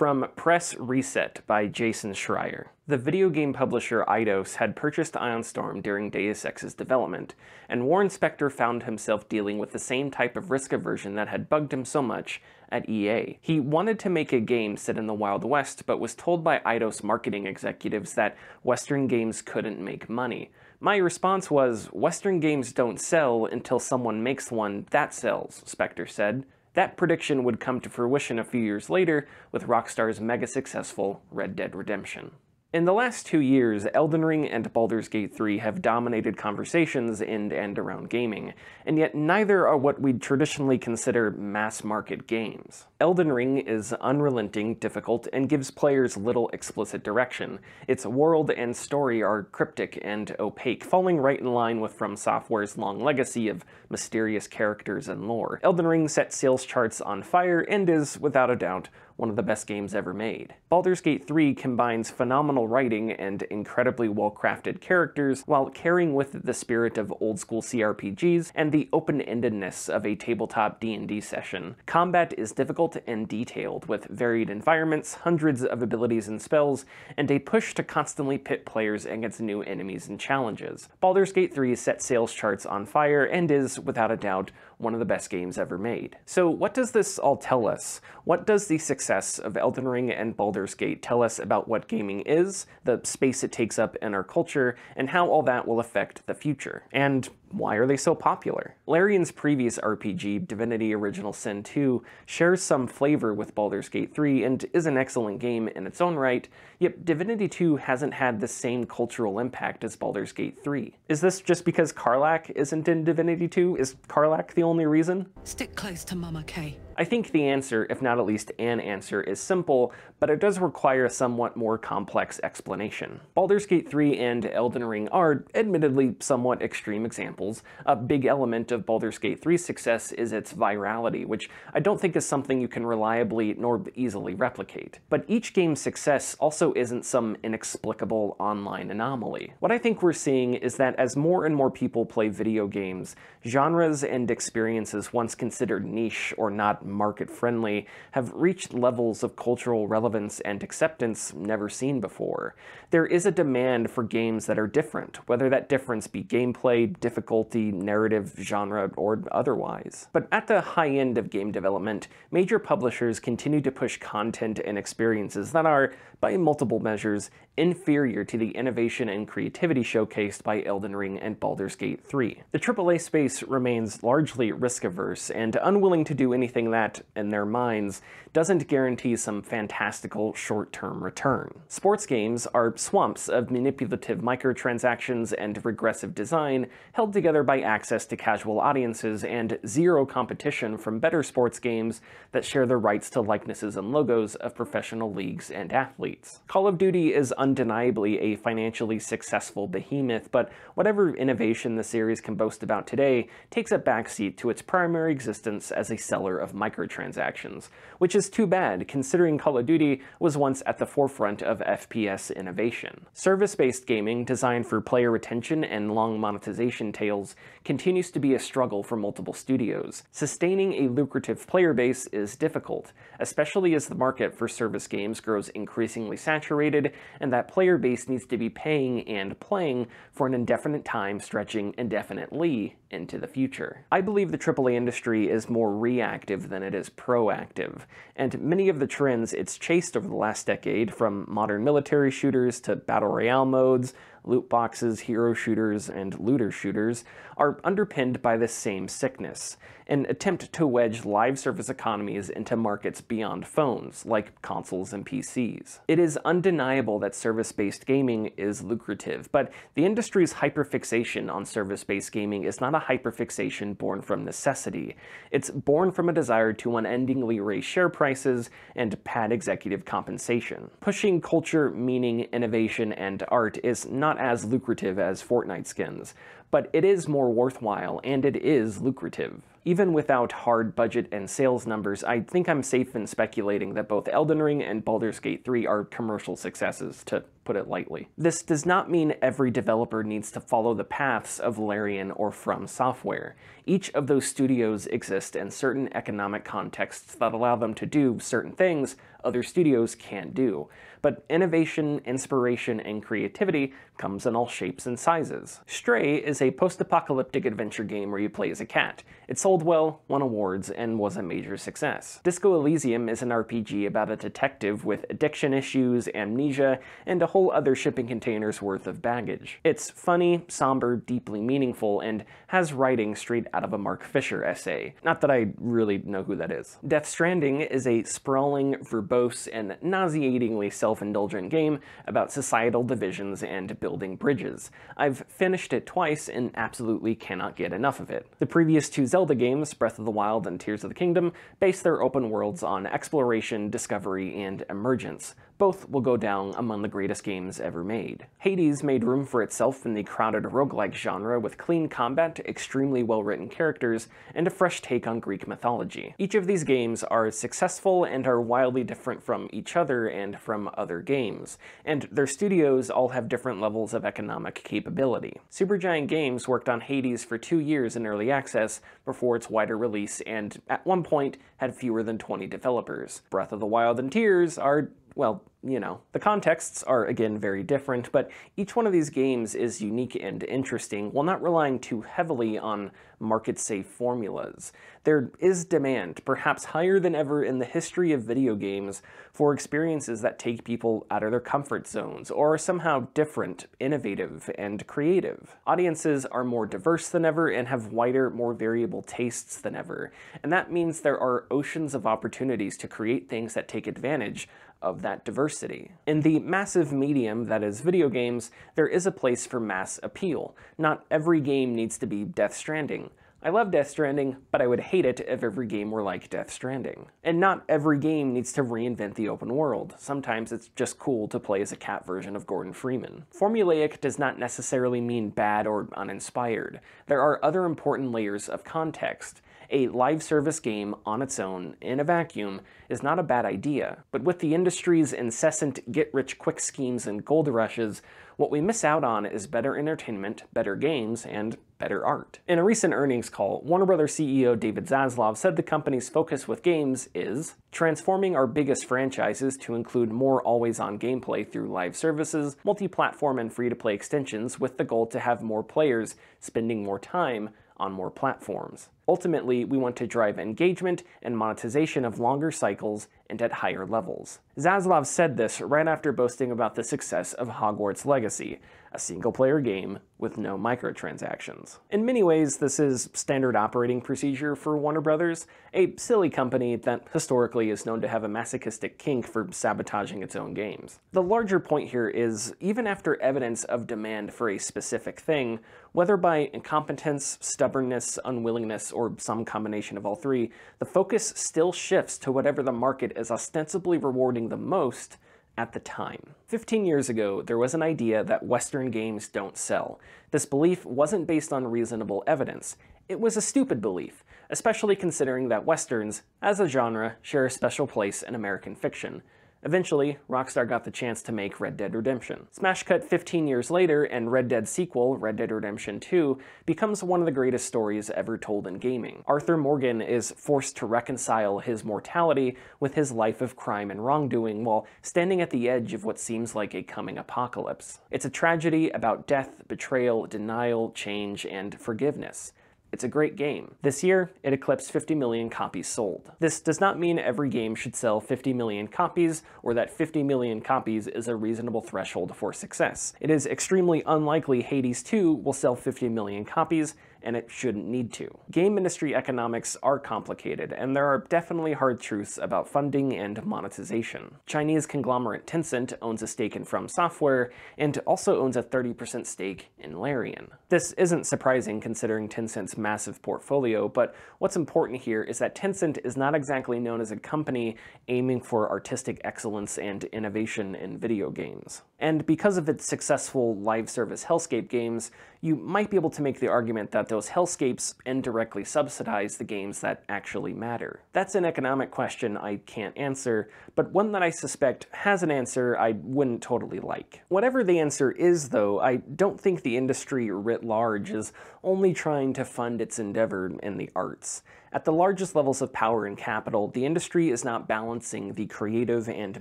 From Press Reset by Jason Schreier. The video game publisher Eidos had purchased Ironstorm during Deus Ex's development, and Warren Spector found himself dealing with the same type of risk aversion that had bugged him so much at EA. He wanted to make a game set in the Wild West, but was told by Eidos marketing executives that Western games couldn't make money. My response was, Western games don't sell until someone makes one that sells, Spector said. That prediction would come to fruition a few years later with Rockstar's mega-successful Red Dead Redemption. In the last 2 years, Elden Ring and Baldur's Gate 3 have dominated conversations in and around gaming, and yet neither are what we'd traditionally consider mass-market games. Elden Ring is unrelenting, difficult, and gives players little explicit direction. Its world and story are cryptic and opaque, falling right in line with From Software's long legacy of mysterious characters and lore. Elden Ring set sales charts on fire and is, without a doubt, one of the best games ever made. Baldur's Gate 3 combines phenomenal writing and incredibly well-crafted characters while carrying with it the spirit of old-school CRPGs and the open-endedness of a tabletop D&D session. Combat is difficult and detailed, with varied environments, hundreds of abilities and spells, and a push to constantly pit players against new enemies and challenges. Baldur's Gate 3 set sales charts on fire and is, without a doubt, one of the best games ever made. So what does this all tell us? What does the success of Elden Ring and Baldur's Gate tell us about what gaming is, the space it takes up in our culture, and how all that will affect the future? And why are they so popular? Larian's previous RPG, Divinity Original Sin 2, shares some flavor with Baldur's Gate 3 and is an excellent game in its own right, yet Divinity 2 hasn't had the same cultural impact as Baldur's Gate 3. Is this just because Karlach isn't in Divinity 2? Is Karlach the only reason? Stick close to Mama Kay. I think the answer, if not at least an answer, is simple, but it does require a somewhat more complex explanation. Baldur's Gate 3 and Elden Ring are, admittedly, somewhat extreme examples. A big element of Baldur's Gate 3's success is its virality, which I don't think is something you can reliably nor easily replicate. But each game's success also isn't some inexplicable online anomaly. What I think we're seeing is that as more and more people play video games, genres and experiences once considered niche or not market-friendly have reached levels of cultural relevance and acceptance never seen before. There is a demand for games that are different, whether that difference be gameplay, difficulty, narrative, genre, or otherwise. But at the high end of game development, major publishers continue to push content and experiences that are, by multiple measures, inferior to the innovation and creativity showcased by Elden Ring and Baldur's Gate 3. The AAA space remains largely risk-averse and unwilling to do anything that, in their minds, doesn't guarantee some fantastical short-term return. Sports games are swamps of manipulative microtransactions and regressive design held together by access to casual audiences and zero competition from better sports games that share the rights to likenesses and logos of professional leagues and athletes. Call of Duty is undeniably a financially successful behemoth, but whatever innovation the series can boast about today takes a backseat to its primary existence as a seller of microtransactions, which is too bad considering Call of Duty was once at the forefront of FPS innovation. Service-based gaming designed for player retention and long monetization tails continues to be a struggle for multiple studios. Sustaining a lucrative player base is difficult, especially as the market for service games grows increasingly saturated and that player base needs to be paying and playing for an indefinite time stretching indefinitely into the future. I believe the AAA industry is more reactive than it is proactive, and many of the trends it's chased over the last decade, from modern military shooters to battle royale modes, loot boxes, hero shooters, and looter shooters, are underpinned by this same sickness, an attempt to wedge live service economies into markets beyond phones, like consoles and PCs. It is undeniable that service-based gaming is lucrative, but the industry's hyperfixation on service-based gaming is not a hyperfixation born from necessity. It's born from a desire to unendingly raise share prices and pad executive compensation. Pushing culture, meaning, innovation, and art is not as lucrative as Fortnite skins, but it is more worthwhile and it is lucrative. Even without hard budget and sales numbers, I think I'm safe in speculating that both Elden Ring and Baldur's Gate 3 are commercial successes, to put it lightly. This does not mean every developer needs to follow the paths of Larian or From Software. Each of those studios exist in certain economic contexts that allow them to do certain things other studios can't do. But innovation, inspiration, and creativity comes in all shapes and sizes. Stray is a post-apocalyptic adventure game where you play as a cat. It sold well, won awards, and was a major success. Disco Elysium is an RPG about a detective with addiction issues, amnesia, and a whole other shipping container's worth of baggage. It's funny, somber, deeply meaningful, and has writing straight out of a Mark Fisher essay. Not that I really know who that is. Death Stranding is a sprawling, verbose, and nauseatingly self-indulgent game about societal divisions and building bridges. I've finished it twice and absolutely cannot get enough of it. The previous two Zelda games, Breath of the Wild and Tears of the Kingdom, base their open worlds on exploration, discovery, and emergence. Both will go down among the greatest games ever made. Hades made room for itself in the crowded roguelike genre with clean combat, extremely well-written characters, and a fresh take on Greek mythology. Each of these games are successful and are wildly different from each other and from other games, and their studios all have different levels of economic capability. Supergiant Games worked on Hades for 2 years in early access before its wider release, and at one point had fewer than 20 developers. Breath of the Wild and Tears are, well, you know. The contexts are again very different, but each one of these games is unique and interesting while not relying too heavily on market-safe formulas. There is demand, perhaps higher than ever in the history of video games, for experiences that take people out of their comfort zones or are somehow different, innovative, and creative. Audiences are more diverse than ever and have wider, more variable tastes than ever, and that means there are oceans of opportunities to create things that take advantage of that diversity. In the massive medium that is video games, there is a place for mass appeal. Not every game needs to be Death Stranding. I love Death Stranding, but I would hate it if every game were like Death Stranding. And not every game needs to reinvent the open world. Sometimes it's just cool to play as a cat version of Gordon Freeman. Formulaic does not necessarily mean bad or uninspired. There are other important layers of context. A live service game on its own, in a vacuum, is not a bad idea, but with the industry's incessant get-rich-quick schemes and gold rushes, what we miss out on is better entertainment, better games, and better art. In a recent earnings call, Warner Bros. CEO David Zaslav said the company's focus with games is transforming our biggest franchises to include more always-on gameplay through live services, multi-platform and free-to-play extensions with the goal to have more players spending more time on more platforms. Ultimately, we want to drive engagement and monetization of longer cycles and at higher levels. Zaslav said this right after boasting about the success of Hogwarts Legacy, a single-player game with no microtransactions. In many ways, this is standard operating procedure for Warner Brothers, a silly company that historically is known to have a masochistic kink for sabotaging its own games. The larger point here is, even after evidence of demand for a specific thing, whether by incompetence, stubbornness, unwillingness, or some combination of all three, the focus still shifts to whatever the market is ostensibly rewarding the most at the time. 15 years ago, there was an idea that Western games don't sell. This belief wasn't based on reasonable evidence. It was a stupid belief, especially considering that Westerns, as a genre, share a special place in American fiction. Eventually, Rockstar got the chance to make Red Dead Redemption. Smash cut 15 years later, and Red Dead's sequel, Red Dead Redemption 2, becomes one of the greatest stories ever told in gaming. Arthur Morgan is forced to reconcile his mortality with his life of crime and wrongdoing while standing at the edge of what seems like a coming apocalypse. It's a tragedy about death, betrayal, denial, change, and forgiveness. It's a great game. This year, it eclipsed 50 million copies sold. This does not mean every game should sell 50 million copies, or that 50 million copies is a reasonable threshold for success. It is extremely unlikely Hades 2 will sell 50 million copies, and it shouldn't need to. Game industry economics are complicated, and there are definitely hard truths about funding and monetization. Chinese conglomerate Tencent owns a stake in From Software, and also owns a 30% stake in Larian. This isn't surprising considering Tencent's massive portfolio, but what's important here is that Tencent is not exactly known as a company aiming for artistic excellence and innovation in video games. And because of its successful live service Hellscape games, you might be able to make the argument that those Hellscapes indirectly subsidize the games that actually matter. That's an economic question I can't answer, but one that I suspect has an answer I wouldn't totally like. Whatever the answer is, though, I don't think the industry writ large is only trying to fund its endeavor in the arts. At the largest levels of power and capital, the industry is not balancing the creative and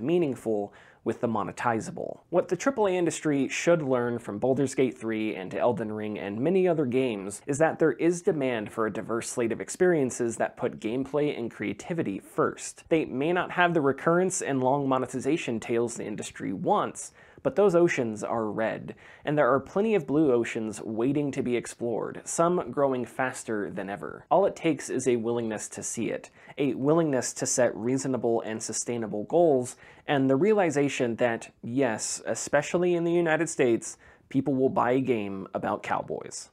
meaningful with the monetizable. What the AAA industry should learn from Baldur's Gate 3 and Elden Ring and many other games is that there is demand for a diverse slate of experiences that put gameplay and creativity first. They may not have the recurrence and long monetization tails the industry wants, but those oceans are red, and there are plenty of blue oceans waiting to be explored, some growing faster than ever. All it takes is a willingness to see it, a willingness to set reasonable and sustainable goals, and the realization that, yes, especially in the United States, people will buy a game about cowboys.